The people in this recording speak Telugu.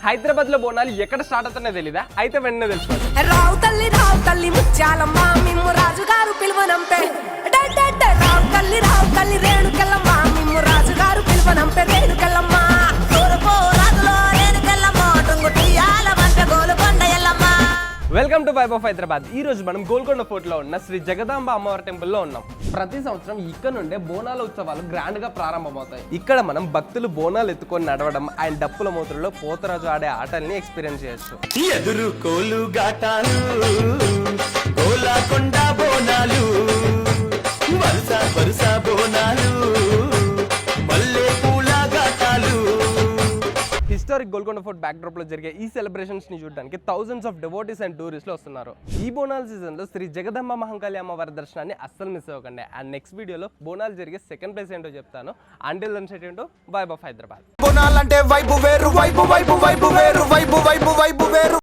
హైదరాబాద్ లో బోనాలు ఎక్కడ స్టార్ట్ అవుతానో తెలీదా? అయితే వెంటనే తెలుసుకోండి. రావు తల్లి ముత్యాలమ్మ మిమ్ము రాజుగారు పిలువనంపే రావు తల్లి రేణుకెళ్ళమ్మ మిమ్ము రాజుగారు పిలువనంపే Renukellamma welcome to vibe of Hyderabad. ఈ రోజు మనం గోల్కొండ ఫోర్ట్ లో ఉన్న శ్రీ జగదాంబ అమ్మవారి టెంపుల్ లో ఉన్నాం. ప్రతి సంవత్సరం ఇక్కడ నుండే బోనాల ఉత్సవాలు గ్రాండ్ గా ప్రారంభమవుతాయి. ఇక్కడ మనం భక్తులు బోనాలు ఎత్తుకొని నడవడం అండ్ డప్పుల మూతుల్లో పోతరాజు ఆడే ఆటల్ని ఎక్స్పీరియన్స్ చేయొచ్చు. ఎదురు కోలు గాటాలు గోలకొండ బోనాలు వరుస వరుస బోనాలు మల్లె పూల గాటాలు. Historic Golconda fort backdrop లో జరిగే ఈ సెలబ్రేషన్స్ ని చూడడానికి థౌసండ్స్ ఆఫ్ డివోటీస్ అండ్ టూరిస్టులు వస్తున్నారు. ఈ బోనాల సీజన్ లో శ్రీ జగదాంబ మహంకాళి అమ్మవారి దర్శనాన్ని అస్సలు మిస్ అవ్వకండి. అండ్ నెక్స్ట్ వీడియోలో బోనాలు జరిగే సెకండ్ ప్లేస్ ఏంటో చెప్తాను. Until then stay tuned to vibe of Hyderabad. బోనాలంటే వైబు వేరు వైబు వైబు వైబు వేరు.